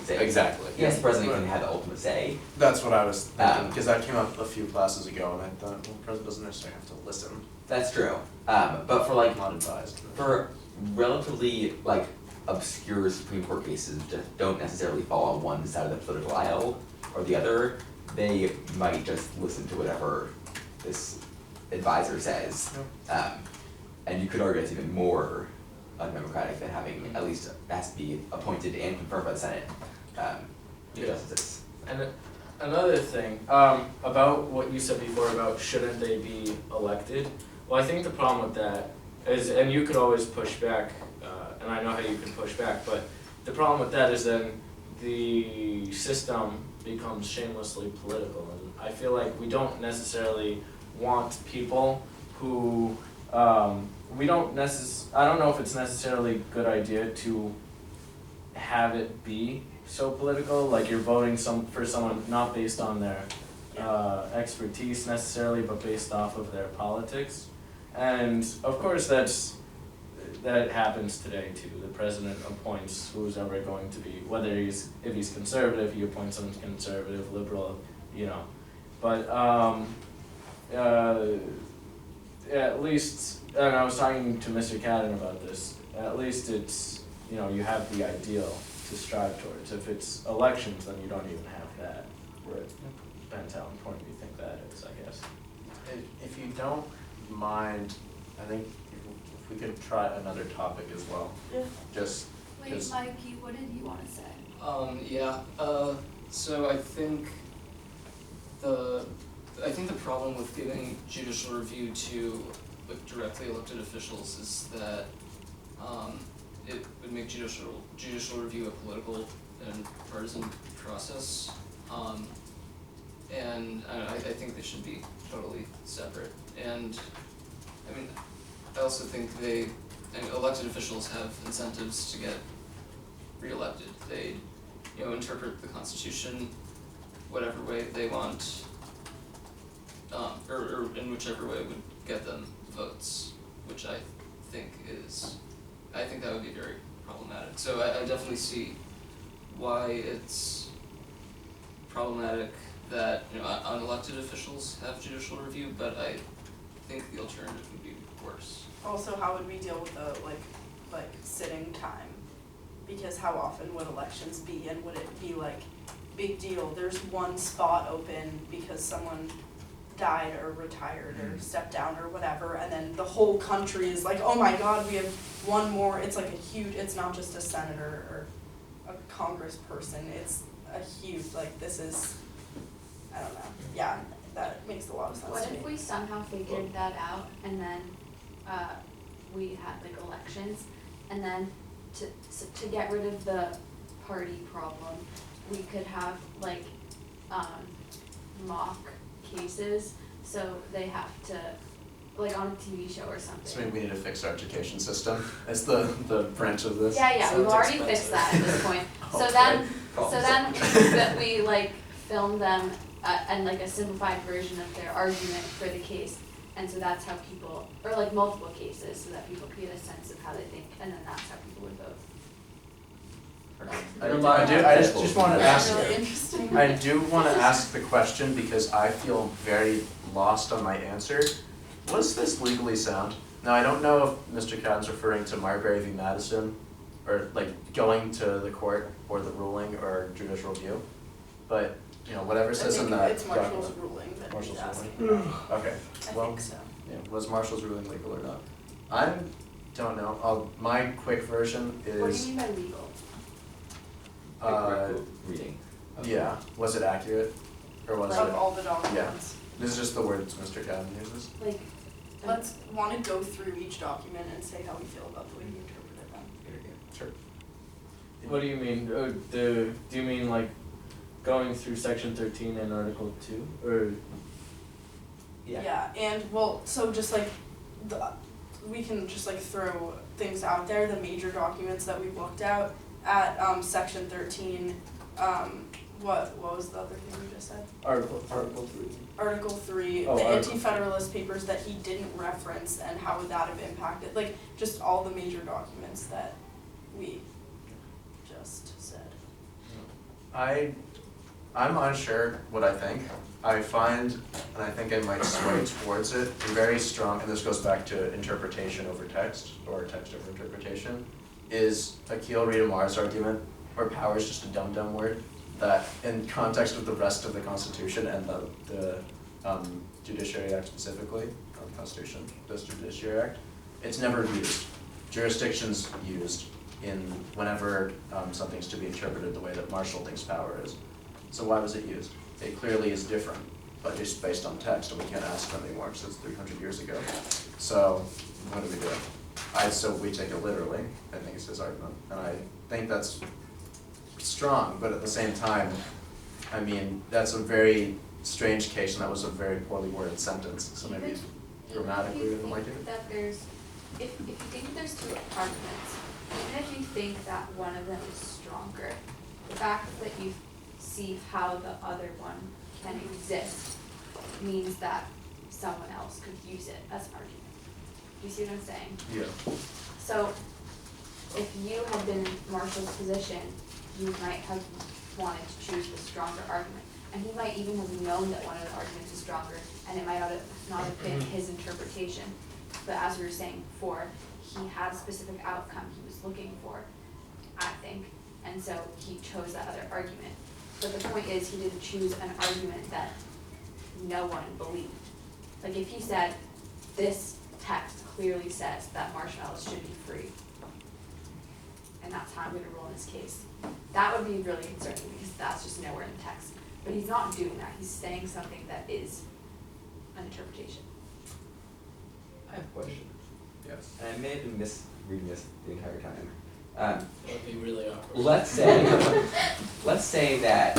say. Exactly. Yes, the president can have the ultimate say. That's what I was thinking, because that came up a few classes ago, and I thought, well, the president doesn't necessarily have to listen. That's true. But for like, Not advised. for relatively like obscure Supreme Court cases that don't necessarily fall on one side of the political aisle or the other, they might just listen to whatever this advisor says. And you could argue it's even more undemocratic than having at least has to be appointed and confirmed by the Senate justices. And another thing, about what you said before about shouldn't they be elected? Well, I think the problem with that is, and you could always push back, and I know how you can push back, but the problem with that is then the system becomes shamelessly political, and I feel like we don't necessarily want people who, I don't know if it's necessarily a good idea to have it be so political, like you're voting for someone not based on their expertise necessarily, but based off of their politics. And of course that happens today too. The president appoints who's ever going to be, whether if he's conservative, he appoints someone conservative, liberal, you know. But at least, and I was talking to Mr. Cadden about this, at least it's, you know, you have the ideal to strive towards. If it's elections, then you don't even have that. Where it depends how important you think that is, I guess. If you don't mind, I think if we could try another topic as well. Yeah. Just Wait, 'cause- Mikey, what did you want to say? So I think the problem with giving judicial review to directly elected officials is that it would make judicial review a political and partisan process. And I think they should be totally separate. And I mean, I also think elected officials have incentives to get reelected. They, interpret the Constitution whatever way they want, or in whichever way would get them votes, which I think that would be very problematic. So I definitely see why it's problematic that unelected officials have judicial review, but I think the alternative would be worse. Also, how would we deal with the like sitting time? Because how often would elections be, and would it be like big deal? There's one spot open because someone died or retired or stepped down or whatever, and then the whole country is like, oh my God, we have one more. It's like it's not just a senator or a congressperson. It's a huge, this is, I don't know. Yeah, that makes a lot of sense What to me. if we somehow figured that out and then we had elections, and then to get rid of the party problem, we could have mock cases, so they have to, on a TV show or something. So maybe we need to fix our education system as the branch of this. Yeah, Sounds we've already expensive. fixed that at this point. So Okay. then we film them and a simplified version of their argument for the case, and so that's how people, or multiple cases, so that people get a sense of how they think, and then that's how people would vote. I just want to ask. Really interesting. I do want to ask the question because I feel very lost on my answer. Was this legally sound? Now I don't know if Mr. Cadden's referring to Marbury v. Madison, or going to the court for the ruling or judicial review, but whatever says in that it's Marshall's document. ruling that Marshall's he's asking ruling. about. Okay. I Well, think so. yeah, was Marshall's ruling legal or not? I don't know. My quick version What do is. you mean by legal? Reading. Yeah. Was it accurate, or was Of it? all the documents. This is just the words Mr. Cadden uses. Let's want to go through each document and say how we feel about the way he interpreted them. Sure. What do you mean? Do you mean going through section 13 and article 2, or? Yeah, and so just we can just throw things out there, the major documents that we've looked at section 13, what was the other thing you just said? Article 3. Article 3, Oh, the Article anti-federalist papers that he didn't reference, and how would that have impacted, just all the major documents that we just said. I'm unsure what I think. I find, and I think I might sway towards it, very strong, and this goes back to interpretation over text, or text over interpretation, is Akil Ritamar's argument, where power is just a dumb word, that in context of the rest of the Constitution and the Judiciary Act specifically, not the Constitution, the Judiciary Act, it's never used. Jurisdiction's used in whenever something's to be interpreted the way that Marshall thinks power is. So why was it used? It clearly is different, but just based on text, and we can't ask them anymore because it's 300 years ago. So what do we do? So we take it literally, I think it's his argument, and I think that's strong, but at the same time, I mean, that's a very strange case, and that was a very poorly worded sentence, so maybe grammatically we didn't like it. That there's, if you think there's two arguments, even if you think that one of them is stronger, the fact that you see how the other one can exist means that someone else could use it as an argument. You see what I'm saying? Yeah. So, if you had been in Marshall's position, you might have wanted to choose the stronger argument. And he might even have known that one of the arguments is stronger, and it might not have been his interpretation. But as we were saying before, he had a specific outcome he was looking for, I think, and so he chose that other argument. But the point is, he didn't choose an argument that no one believed. Like if he said, this text clearly says that marshmallows should be free, and that's how I'm gonna rule in this case, that would be really concerning because that's just nowhere in the text. But he's not doing that, he's saying something that is an interpretation. I have a question, Yes. and I may have been misreading this the entire time. That would be really awkward. Let's say that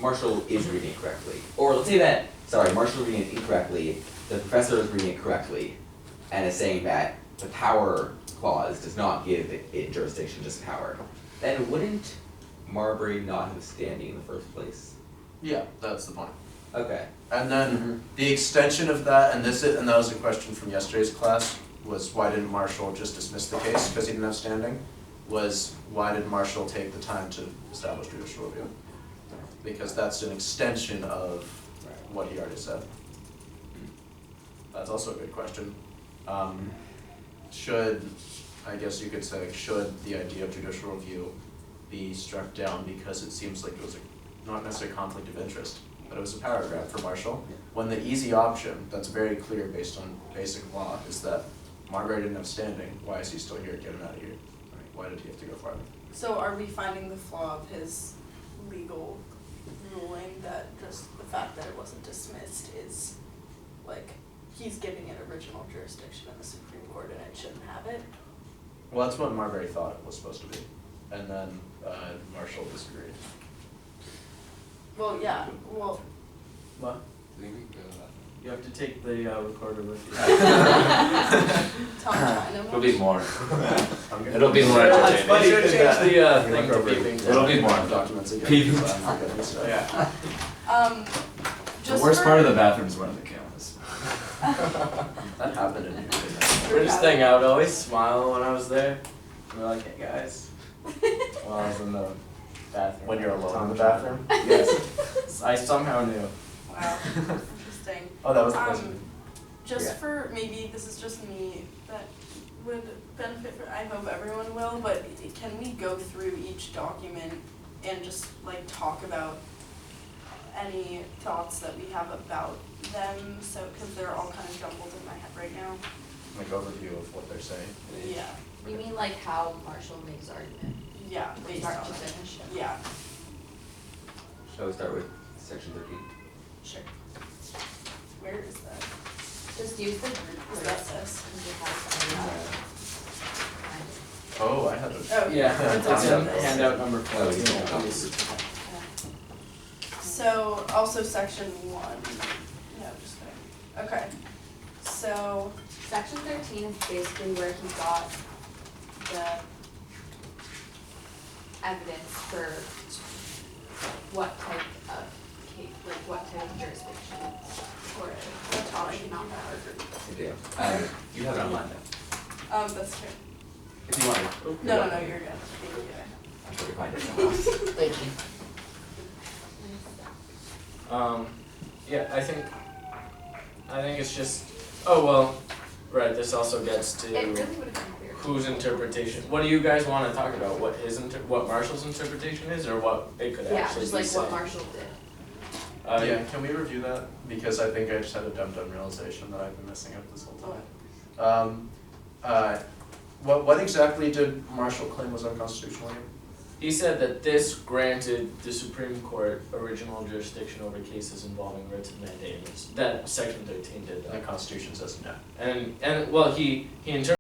Marshall is reading it correctly, or let's say that Marshall is reading it incorrectly. The professor is reading it correctly, and is saying that the power clause does not give it jurisdiction, just power. Then wouldn't Marbury not have standing in the first place? Yeah, that's the point. Okay. And then the extension of that, and that was a question from yesterday's class, was why didn't Marshall just dismiss the case because he didn't have standing? Was why did Marshall take the time to establish judicial review? Because that's an extension of what he already said. That's also a good question. I guess you could say, should the idea of judicial review be struck down because it seems like it was not necessarily a conflict of interest, but it was a paragraph for Marshall, when the easy option, that's very clear based on basic law, is that Marbury didn't have standing. Why is he still here? Get him out of here. Right? Why did he have to go farther? So are we finding the flaw of his legal ruling that just the fact that it wasn't dismissed is like he's giving it original jurisdiction in the Supreme Court and it shouldn't have it? Well, that's what Marbury thought it was supposed to be, and then Marshall disagreed. Well, yeah, well, What? I think we can go with that. You have to take the recorder with you. Tom China. It'll be more. Okay. It'll be more That's entertaining. funny, should change the thing to Look over beeping. It'll be more. Documents again. Peeping. So I'm forgetting stuff. Yeah. Just The worst for, part of the bathroom is one of the cameras. That happened in here. Weirdest thing, I would always smile when I was there. And we're like, hey guys. While I was in the bathroom. When you're alone Tom in the China. bathroom? Yes. I somehow knew. wow, interesting. Oh, that was the question. Just Yeah. for, maybe this is just me, that would benefit, I hope everyone will, but can we go through each document and just like talk about any thoughts that we have about them, so, cause they're all kind of jumbled in my head right now. Like overview of what they're saying. Yeah, You mean like how Marshall makes argument, yeah, based start on to it. finish? Yeah, Shall we start with section 13? sure. Where is that? Just use the group Is for that this, this? because it has Oh, I had a. Oh, Yeah, it's it's on in this. handout number 4. Oh, you Yeah. can- So, also section 1, no, just kidding. Okay, so, Section 13 is basically where he got the evidence for what type of case, like what type of jurisdiction or what topic not covered. I do. You have it online though, that's true. if you want to. No, you're good. Thank you. I'm sure we find it somewhere else. Yeah, I think it's just, oh, well, right, this also gets It to really would have been clear. whose interpretation, what do you guys wanna talk about, what what Marshall's interpretation is, or what it could Yeah, actually just be like saying? what Marshall did. Yeah, can we review that? Because I think I just had a dumb realization that I've been messing up this whole time. What exactly did Marshall claim was unconstitutional again? He said that this granted the Supreme Court original jurisdiction over cases involving writs of mandamus, that section 13 did And that. the Constitution says no. And well, he interpreted